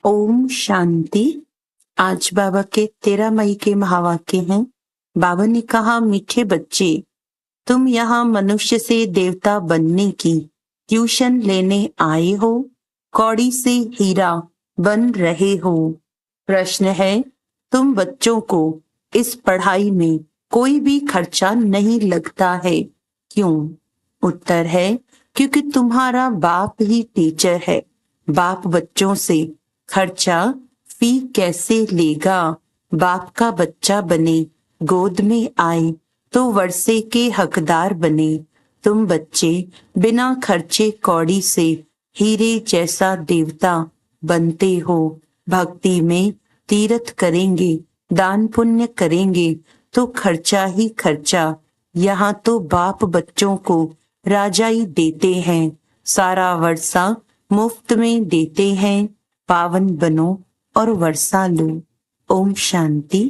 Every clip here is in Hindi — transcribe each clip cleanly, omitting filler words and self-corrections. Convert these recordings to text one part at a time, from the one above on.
ओम शांति। आज बाबा के 13 मई के महावाक्य हैं। बाबा ने कहा, मीठे बच्चे, तुम यहाँ मनुष्य से देवता बनने की ट्यूशन लेने आए हो, कौड़ी से हीरा बन रहे हो। प्रश्न है, तुम बच्चों को इस पढ़ाई में कोई भी खर्चा नहीं लगता है, क्यों? उत्तर है, क्योंकि तुम्हारा बाप ही टीचर है। बाप बच्चों से खर्चा फी कैसे लेगा? बाप का बच्चा बने, गोद में आए तो वर्षे के हकदार बने। तुम बच्चे बिना खर्चे कौड़ी से हीरे जैसा देवता बनते हो। भक्ति में तीर्थ करेंगे, दान पुण्य करेंगे तो खर्चा ही खर्चा। यहाँ तो बाप बच्चों को राजाई देते हैं, सारा वर्षा मुफ्त में देते हैं। पावन बनो और वर्षा लो। ओम शांति।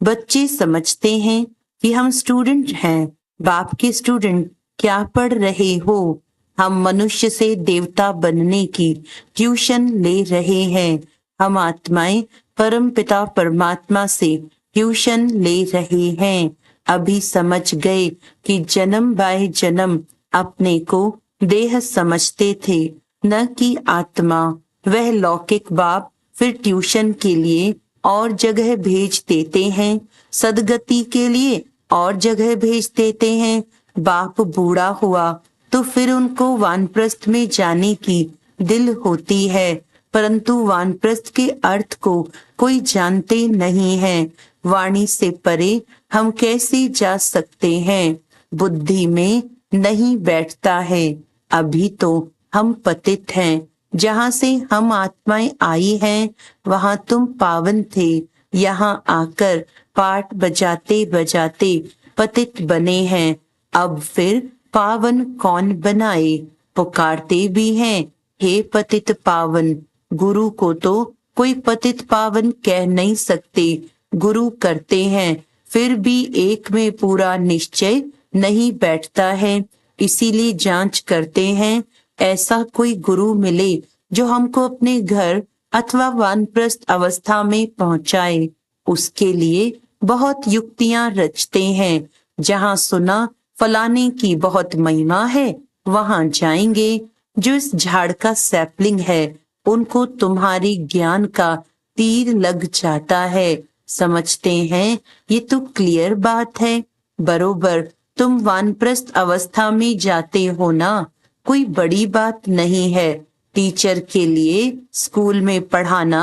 बच्चे समझते हैं कि हम स्टूडेंट हैं। बाप के स्टूडेंट क्या पढ़ रहे हो? हम मनुष्य से देवता बनने की ट्यूशन ले रहे हैं। हम आत्माएं परम पिता परमात्मा से ट्यूशन ले रहे हैं। अभी समझ गए कि जन्म बाय जन्म अपने को देह समझते थे, न कि आत्मा। वह लौकिक बाप फिर ट्यूशन के लिए और जगह भेज देते हैं, सदगति के लिए और जगह भेज देते हैं। बाप बूढ़ा हुआ तो फिर उनको वानप्रस्थ में जाने की दिल होती है, परंतु वानप्रस्थ के अर्थ को कोई जानते नहीं है। वाणी से परे हम कैसे जा सकते हैं? बुद्धि में नहीं बैठता है। अभी तो हम पतित हैं। जहाँ से हम आत्माएं आई हैं, वहाँ तुम पावन थे। यहाँ आकर पाठ बजाते बजाते पतित बने हैं। अब फिर पावन कौन बनाए? पुकारते भी हैं, हे पतित पावन। गुरु को तो कोई पतित पावन कह नहीं सकते। गुरु करते हैं, फिर भी एक में पूरा निश्चय नहीं बैठता है। इसीलिए जांच करते हैं, ऐसा कोई गुरु मिले जो हमको अपने घर अथवा वानप्रस्थ अवस्था में पहुंचाए। उसके लिए बहुत युक्तियां रचते हैं। जहां सुना फलाने की बहुत महिमा है, वहां जाएंगे। जो इस झाड़ का सैपलिंग है, उनको तुम्हारी ज्ञान का तीर लग जाता है। समझते हैं, ये तो क्लियर बात है। बरोबर तुम वानप्रस्थ अवस्था में जाते हो ना, कोई बड़ी बात नहीं है। टीचर के लिए स्कूल में पढ़ाना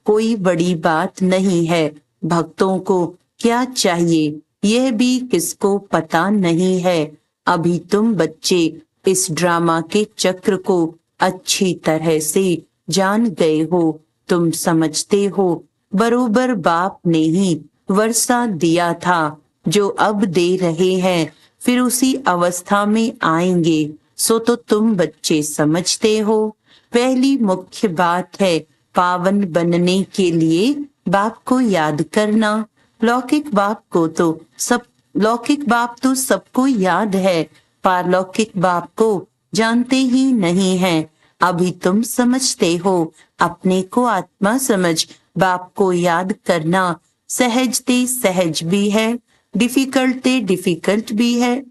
कोई बड़ी बात नहीं है। भक्तों को क्या चाहिए, यह भी किसको पता नहीं है। अभी तुम बच्चे इस ड्रामा के चक्र को अच्छी तरह से जान गए हो। तुम समझते हो, बरोबर बाप ने ही वर्षा दिया था, जो अब दे रहे हैं, फिर उसी अवस्था में आएंगे। सो तो तुम बच्चे समझते हो। पहली मुख्य बात है, पावन बनने के लिए बाप को याद करना। लौकिक बाप तो सबको याद है, पारलौकिक बाप को जानते ही नहीं है। अभी तुम समझते हो। अपने को आत्मा समझ बाप को याद करना सहज ते सहज भी है, डिफिकल्ट ते डिफिकल्ट भी है।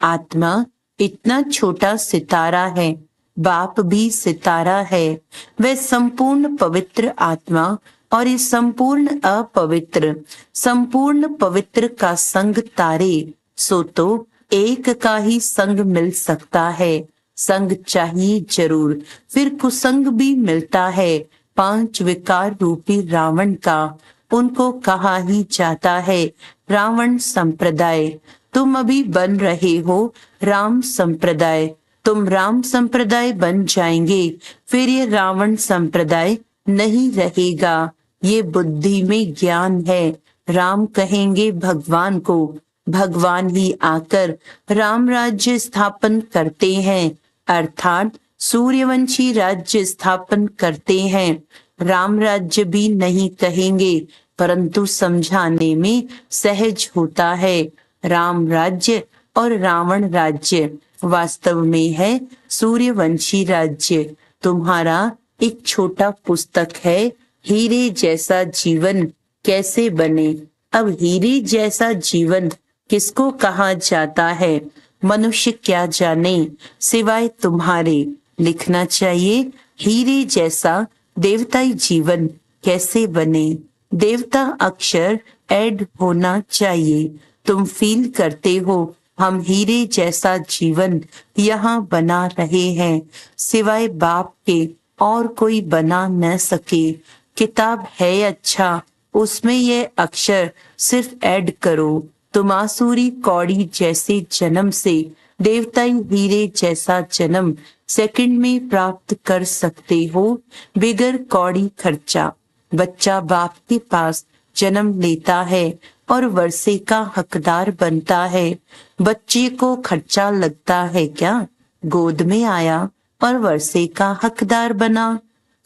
आत्मा इतना छोटा सितारा है, बाप भी सितारा है। वह संपूर्ण पवित्र आत्मा और इस संपूर्ण अपवित्र, संपूर्ण पवित्र का संग तारे। सो तो एक का ही संग मिल सकता है। संग चाहिए जरूर, फिर कुसंग भी मिलता है। 5 विकार रूपी रावण का, उनको कहा ही जाता है रावण संप्रदाय। तुम अभी बन रहे हो राम संप्रदाय। तुम राम संप्रदाय बन जाएंगे, फिर ये रावण संप्रदाय नहीं रहेगा। ये बुद्धि में ज्ञान है। राम कहेंगे भगवान को, भगवान ही आकर राम राज्य स्थापन करते हैं, अर्थात सूर्यवंशी राज्य स्थापन करते हैं। राम राज्य भी नहीं कहेंगे, परंतु समझाने में सहज होता है। राम राज्य और रावण राज्य वास्तव में है सूर्यवंशी राज्य। तुम्हारा एक छोटा पुस्तक है, हीरे जैसा जीवन कैसे बने। अब हीरे जैसा जीवन किसको कहा जाता है, मनुष्य क्या जाने सिवाय तुम्हारे। लिखना चाहिए, हीरे जैसा देवताई जीवन कैसे बने। देवता अक्षर ऐड होना चाहिए। तुम फील करते हो हम हीरे जैसा जीवन यहाँ बना रहे हैं, सिवाय बाप के और कोई बना न सके। किताब है अच्छा, उसमें ये अक्षर सिर्फ ऐड करो। तुम आसुरी कौड़ी जैसे जन्म से देवताई हीरे जैसा जन्म सेकंड में प्राप्त कर सकते हो, बिगर कौड़ी खर्चा। बच्चा बाप के पास जन्म लेता है और वर्षे का हकदार बनता है। बच्चे को खर्चा लगता है क्या, गोद में आया और वर्षे का हकदार बना।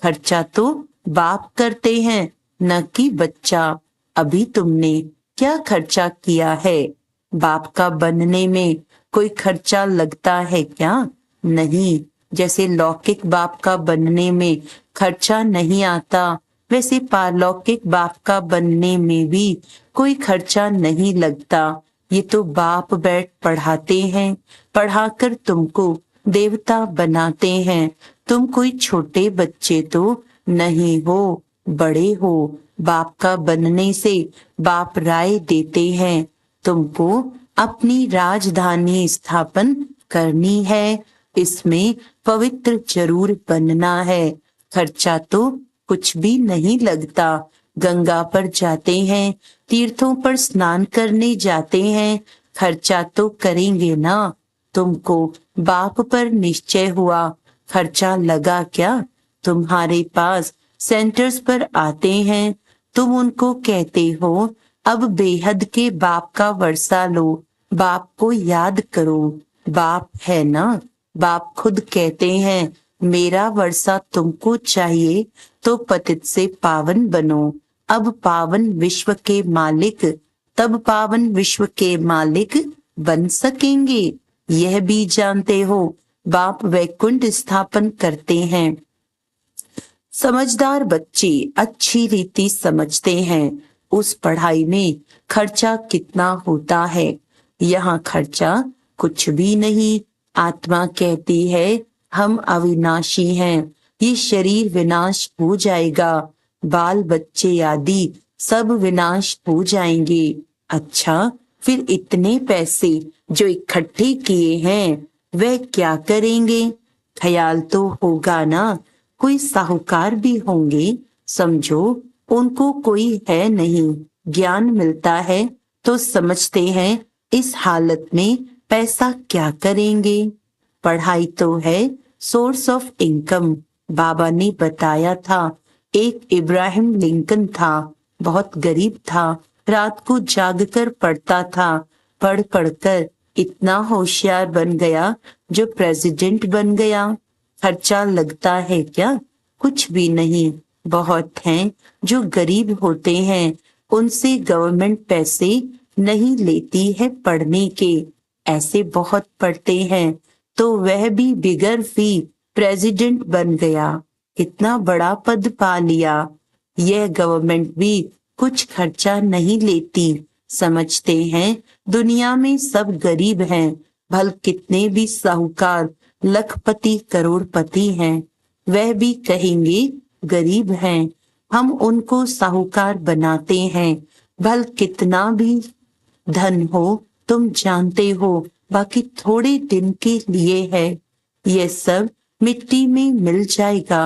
खर्चा तो बाप करते हैं, न कि बच्चा। अभी तुमने क्या खर्चा किया है, बाप का बनने में कोई खर्चा लगता है क्या, नहीं। जैसे लौकिक बाप का बनने में खर्चा नहीं आता, वैसे पारलौकिक बाप का बनने में भी कोई खर्चा नहीं लगता। ये तो बाप बैठ पढ़ाते हैं, पढ़ाकर तुमको देवता बनाते हैं। तुम कोई छोटे बच्चे तो नहीं हो, बड़े हो। बाप का बनने से बाप राय देते हैं, तुमको अपनी राजधानी स्थापन करनी है, इसमें पवित्र जरूर बनना है। खर्चा तो कुछ भी नहीं लगता। गंगा पर जाते हैं, तीर्थों पर स्नान करने जाते हैं, खर्चा तो करेंगे ना। तुमको बाप पर निश्चय हुआ, खर्चा लगा क्या। तुम्हारे पास सेंटर्स पर आते हैं, तुम उनको कहते हो अब बेहद के बाप का वर्षा लो, बाप को याद करो। बाप है ना, बाप खुद कहते हैं मेरा वर्षा तुमको चाहिए तो पतित से पावन बनो। अब पावन विश्व के मालिक, तब पावन विश्व के मालिक बन सकेंगे। यह भी जानते हो बाप वैकुंठ स्थापन करते हैं। समझदार बच्चे अच्छी रीति समझते हैं उस पढ़ाई में खर्चा कितना होता है। यहाँ खर्चा कुछ भी नहीं। आत्मा कहती है हम अविनाशी हैं, ये शरीर विनाश हो जाएगा, बाल बच्चे आदि सब विनाश हो जाएंगे। अच्छा, फिर इतने पैसे जो इकट्ठे किए हैं वह क्या करेंगे। ख्याल तो होगा ना, कोई साहूकार भी होंगे। समझो उनको कोई है नहीं, ज्ञान मिलता है तो समझते हैं इस हालत में पैसा क्या करेंगे। पढ़ाई तो है सोर्स ऑफ इनकम। बाबा ने बताया था, एक इब्राहिम लिंकन था, बहुत गरीब था, रात को जागकर पढ़ता था, पढ़ पढ़कर इतना होशियार बन गया जो प्रेसिडेंट बन गया। खर्चा लगता है क्या, कुछ भी नहीं। बहुत हैं जो गरीब होते हैं, उनसे गवर्नमेंट पैसे नहीं लेती है पढ़ने के। ऐसे बहुत पढ़ते हैं तो वह भी बिगर फी प्रेसिडेंट बन गया, कितना बड़ा पद पा लिया। यह गवर्नमेंट भी कुछ खर्चा नहीं लेती। समझते हैं दुनिया में सब गरीब हैं, भल कितने भी साहूकार लखपति करोड़पति हैं, वह भी कहेंगे गरीब हैं। हम उनको साहूकार बनाते हैं, भल कितना भी धन हो तुम जानते हो, बाकी थोड़े दिन के लिए है। यह सब मिट्टी में मिल जाएगा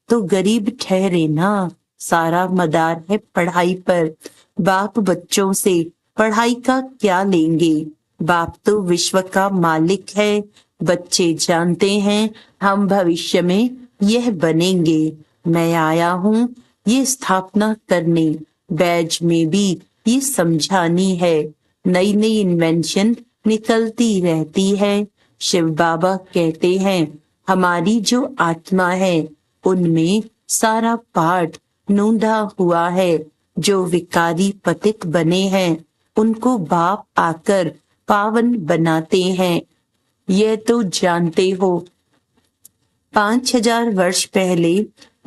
तो गरीब ठहरे ना। सारा मदार है पढ़ाई पर। बाप बच्चों से पढ़ाई का क्या लेंगे, बाप तो विश्व का मालिक है। बच्चे जानते हैं हम भविष्य में यह बनेंगे। मैं आया हूँ ये स्थापना करने, बैज में भी ये समझानी है। नई नई इन्वेंशन निकलती रहती है। शिव बाबा कहते हैं हमारी जो आत्मा है उनमें सारा पाठ नूंदा हुआ है। जो विकारी पतित बने हैं उनको बाप आकर पावन बनाते हैं। यह तो जानते हो 5000 वर्ष पहले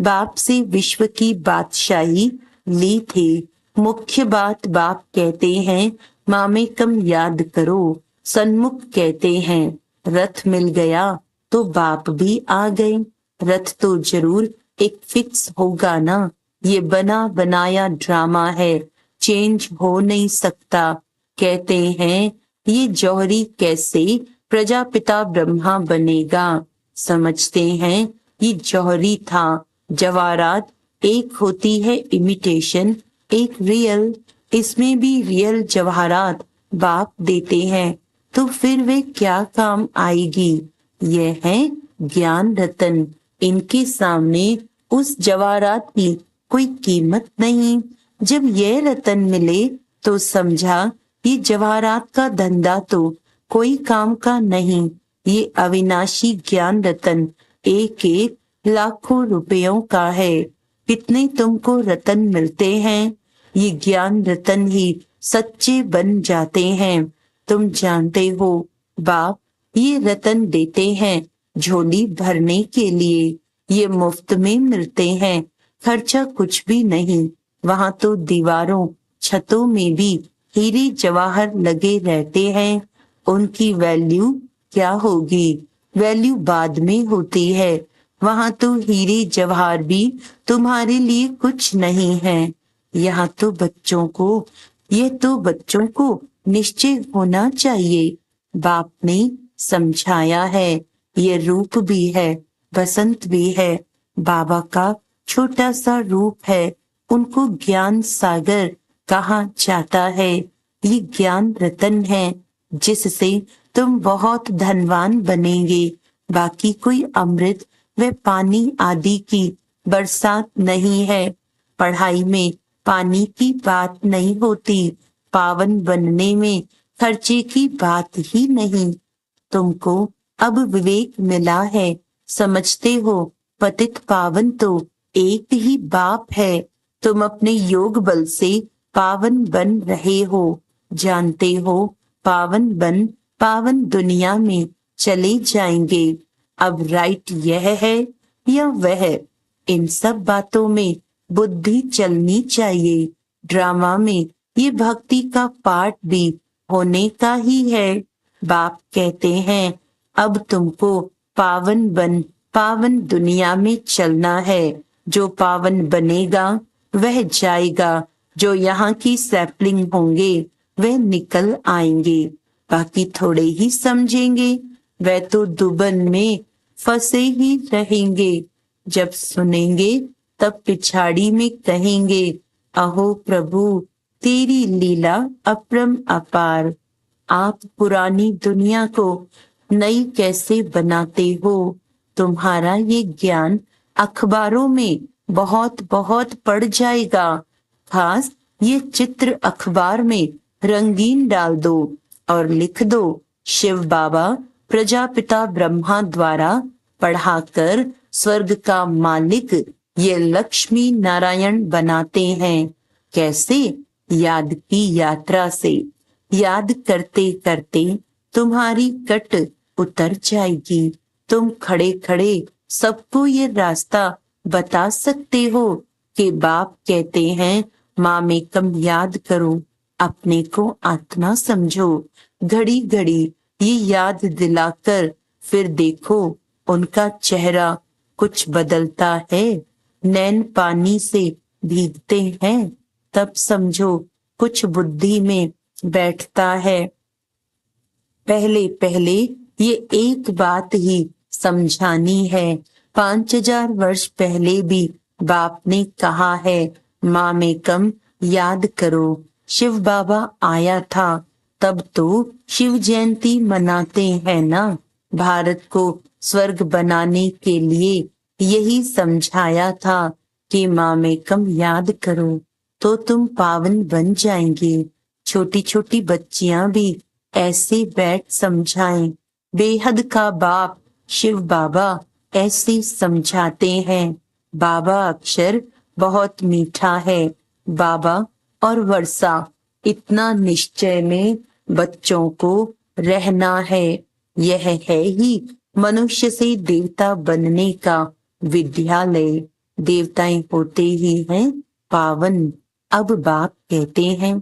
बाप से विश्व की बादशाही ली थी। मुख्य बात बाप कहते हैं मामे कम याद करो। सन्मुख कहते हैं रथ मिल गया तो बाप भी आ गए। रथ तो जरूर एक फिक्स होगा ना, ये बना बनाया ड्रामा है, चेंज हो नहीं सकता। कहते हैं ये जौहरी कैसे प्रजापिता ब्रह्मा बनेगा। समझते हैं ये जौहरी था। जवाहरात एक होती है इमिटेशन, एक रियल। इसमें भी रियल जवाहरात बाप देते हैं तो फिर वे क्या काम आएगी। यह है ज्ञान रतन। इनके सामने उस जवाहरात की कोई कीमत नहीं। जब यह रतन मिले तो समझा ये जवाहरात का धंधा तो कोई काम का नहीं। ये अविनाशी ज्ञान रतन एक एक लाखों रुपयों का है। कितने तुमको रतन मिलते हैं, ये ज्ञान रतन ही सच्चे बन जाते हैं। तुम जानते हो बाप ये रतन देते हैं झोली भरने के लिए। ये मुफ्त में मिलते हैं, खर्चा कुछ भी नहीं। वहां तो दीवारों छतों में भी हीरे जवाहर लगे रहते हैं। उनकी वैल्यू क्या होगी, वैल्यू बाद में होती है। वहां तो हीरे जवाहर भी तुम्हारे लिए कुछ नहीं है। यहाँ तो बच्चों को, ये तो बच्चों को निश्चय होना चाहिए। बाप ने समझाया है ये रूप भी है, बसंत भी है। बाबा का छोटा सा रूप है, उनको ज्ञान सागर कहा जाता है। ये ज्ञान रतन है जिससे तुम बहुत धनवान बनेंगे। बाकी कोई अमृत व पानी आदि की बरसात नहीं है। पढ़ाई में पानी की बात नहीं होती, पावन बनने में खर्चे की बात ही नहीं। तुमको अब विवेक मिला है, समझते हो पतित पावन तो एक ही बाप है। तुम अपने योग बल से पावन बन रहे हो। जानते हो पावन बन पावन दुनिया में चले जाएंगे। अब राइट यह है या वह, इन सब बातों में बुद्धि चलनी चाहिए। ड्रामा में ये भक्ति का पार्ट भी होने का ही है। बाप कहते हैं अब तुमको पावन बन पावन दुनिया में चलना है। जो पावन बनेगा वह जाएगा, जो यहाँ की सैपलिंग होंगे वह निकल आएंगे। बाकी थोड़े ही समझेंगे, वह तो दुबन में फंसे ही रहेंगे। जब सुनेंगे तब पिछाड़ी में कहेंगे अहो प्रभु तेरी लीला अपरम अपार। आप पुरानी दुनिया को नई कैसे बनाते हो। तुम्हारा ये ज्ञान अखबारों में बहुत बहुत पड़ जाएगा। खास ये चित्र अखबार में रंगीन डाल दो और लिख दो शिव बाबा प्रजापिता ब्रह्मा द्वारा पढ़ाकर स्वर्ग का मालिक ये लक्ष्मी नारायण बनाते हैं। कैसे, याद की यात्रा से। याद करते करते तुम्हारी कट उतर जाएगी। तुम खड़े खड़े सबको ये रास्ता बता सकते हो कि बाप कहते हैं माँ में कम याद करो, अपने को आत्मा समझो। घड़ी घड़ी ये याद दिलाकर फिर देखो उनका चेहरा कुछ बदलता है। नैन पानी से भीगते हैं तब समझो कुछ बुद्धि में बैठता है। पहले पहले ये एक बात ही समझानी है। 5000 वर्ष पहले भी बाप ने कहा है माँ में कम याद करो। शिव बाबा आया था तब तो शिव जयंती मनाते हैं ना। भारत को स्वर्ग बनाने के लिए यही समझाया था कि माँ में कम याद करो तो तुम पावन बन जाएंगे। छोटी छोटी बच्चियां भी ऐसे बैठ समझाएं। बेहद का बाप शिव बाबा ऐसे समझाते हैं। बाबा अक्षर बहुत मीठा है। बाबा और वर्षा इतना निश्चय में बच्चों को रहना है। यह है ही मनुष्य से देवता बनने का विद्यालय। देवताएं होते ही हैं पावन। अब बाप कहते हैं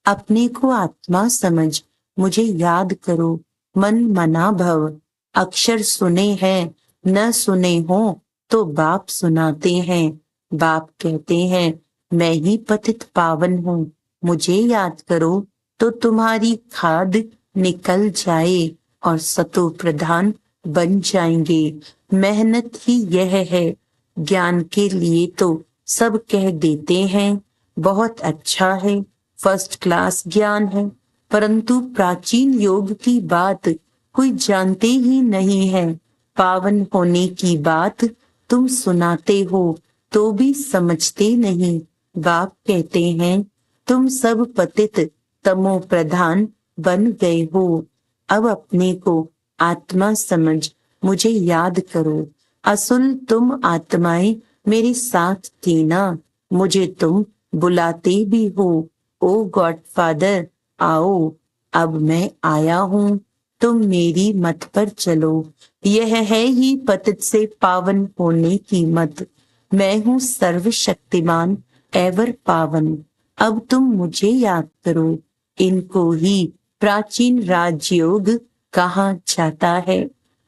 अपने को आत्मा समझ मुझे याद करो, मन मना भव। अक्षर सुने हैं न सुने हो तो बाप सुनाते हैं। बाप कहते हैं मैं ही पतित पावन हूँ, मुझे याद करो तो तुम्हारी खाद निकल जाए और सतो प्रधान बन जाएंगे। मेहनत ही यह है, ज्ञान के लिए तो सब कह देते हैं बहुत अच्छा है, फर्स्ट क्लास ज्ञान है, परंतु प्राचीन योग की बात कोई जानते ही नहीं है। पावन होने की बात तुम सुनाते हो तो भी समझते नहीं। बाप कहते हैं तुम सब पतित तमो प्रधान बन गए हो। अब अपने को आत्मा समझ मुझे याद करो। असुल तुम आत्माएं मेरे साथ थी ना, मुझे तुम बुलाते भी हो। ओ गॉड फादर आओ, अब मैं आया हूँ, तुम मेरी मत पर चलो। यह है ही पतित से पावन होने की मत। मैं हूँ सर्वशक्तिमान एवर पावन। अब तुम मुझे याद करो। इनको ही प्राचीन राजयोग कहा जाता है।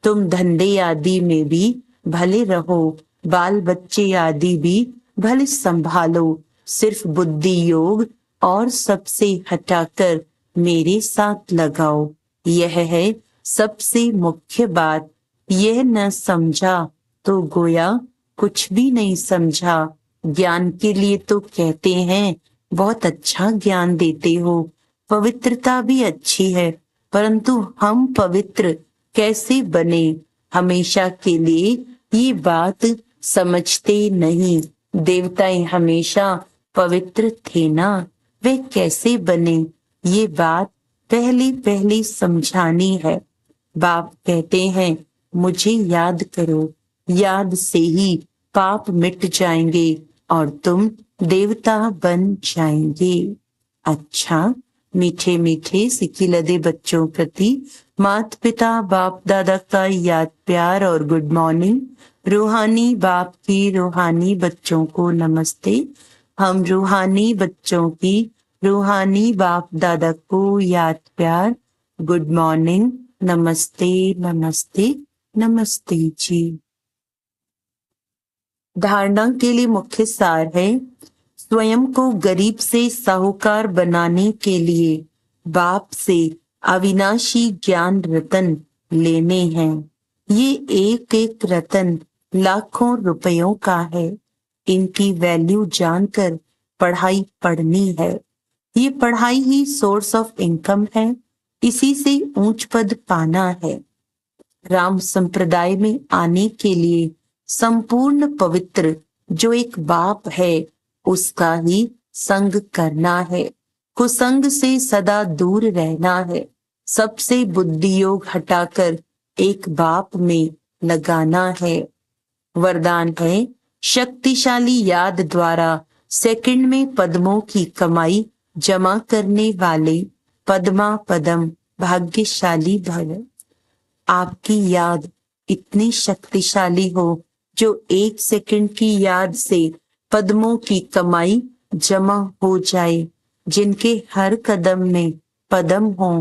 तुम धंधे आदि में भी भले रहो, बाल बच्चे आदि भी भले संभालो, सिर्फ बुद्धि योग और सबसे हटाकर मेरे साथ लगाओ। यह है सबसे मुख्य बात। यह न समझा तो गोया कुछ भी नहीं समझा। ज्ञान के लिए तो कहते हैं बहुत अच्छा ज्ञान देते हो, पवित्रता भी अच्छी है, परंतु हम पवित्र कैसे बने हमेशा के लिए ये बात समझते नहीं। देवताएं हमेशा पवित्र थे ना, वे कैसे बने ये बात पहले पहले समझानी है। बाप कहते हैं मुझे याद करो, याद से ही पाप मिट जाएंगे और तुम देवता बन जाएंगे। अच्छा, मीठे मीठे सिक्की लदे बच्चों प्रति माता पिता बाप दादा का याद प्यार और गुड मॉर्निंग। रूहानी बाप की रूहानी बच्चों को नमस्ते। हम रूहानी बच्चों की रूहानी बाप दादा को याद प्यार, गुड मॉर्निंग, नमस्ते नमस्ते नमस्ते जी। धारणा के लिए मुख्य सार है स्वयं को गरीब से साहूकार बनाने के लिए बाप से अविनाशी ज्ञान रतन लेने हैं। ये एक एक रतन लाखों रुपयों का है। इनकी वैल्यू जानकर पढ़ाई पढ़नी है। ये पढ़ाई ही सोर्स ऑफ इनकम है, इसी से ऊंच पद पाना है। राम संप्रदाय में आने के लिए संपूर्ण पवित्र जो एक बाप है उसका ही संग करना है। कुसंग से सदा दूर रहना है। सबसे बुद्धि योग हटाकर एक बाप में लगाना है। वरदान है शक्तिशाली याद द्वारा सेकंड में पद्मों की कमाई जमा करने वाले पद्मा पदम भाग्यशाली भव। आपकी याद इतनी शक्तिशाली हो जो एक सेकंड की याद से पद्मों की कमाई जमा हो जाए। जिनके हर कदम में पदम हो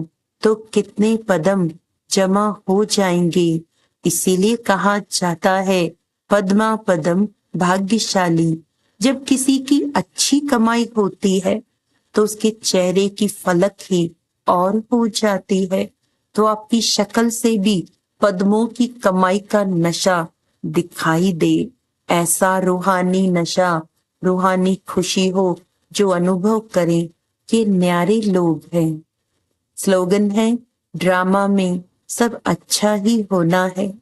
तो कितने पदम जमा हो जाएंगे। इसीलिए कहा जाता है पद्मा पदम भाग्यशाली। जब किसी की अच्छी कमाई होती है तो उसके चेहरे की फलक ही और हो जाती है, तो आपकी शक्ल से भी पद्मों की कमाई का नशा दिखाई दे। ऐसा रूहानी नशा, रूहानी खुशी हो जो अनुभव करें कि न्यारे लोग हैं। स्लोगन है ड्रामा में सब अच्छा ही होना है।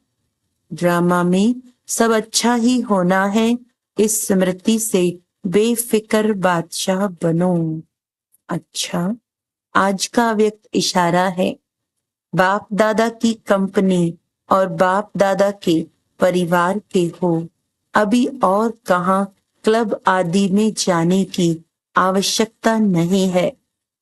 ड्रामा में सब अच्छा ही होना है, इस स्मृति से बेफिक्र बादशाह बनो। अच्छा, आज का व्यक्त इशारा है बाप दादा की कंपनी और बाप दादा के परिवार के हो। अभी और कहाँ क्लब आदि में जाने की आवश्यकता नहीं है।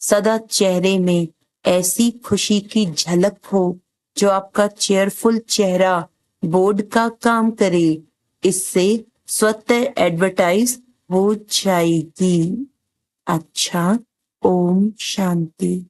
सदा चेहरे में ऐसी खुशी की झलक हो जो आपका चेयरफुल चेहरा बोर्ड का काम करे। इससे स्वतः एडवर्टाइज हो जाएगी। अच्छा, ओम शांति।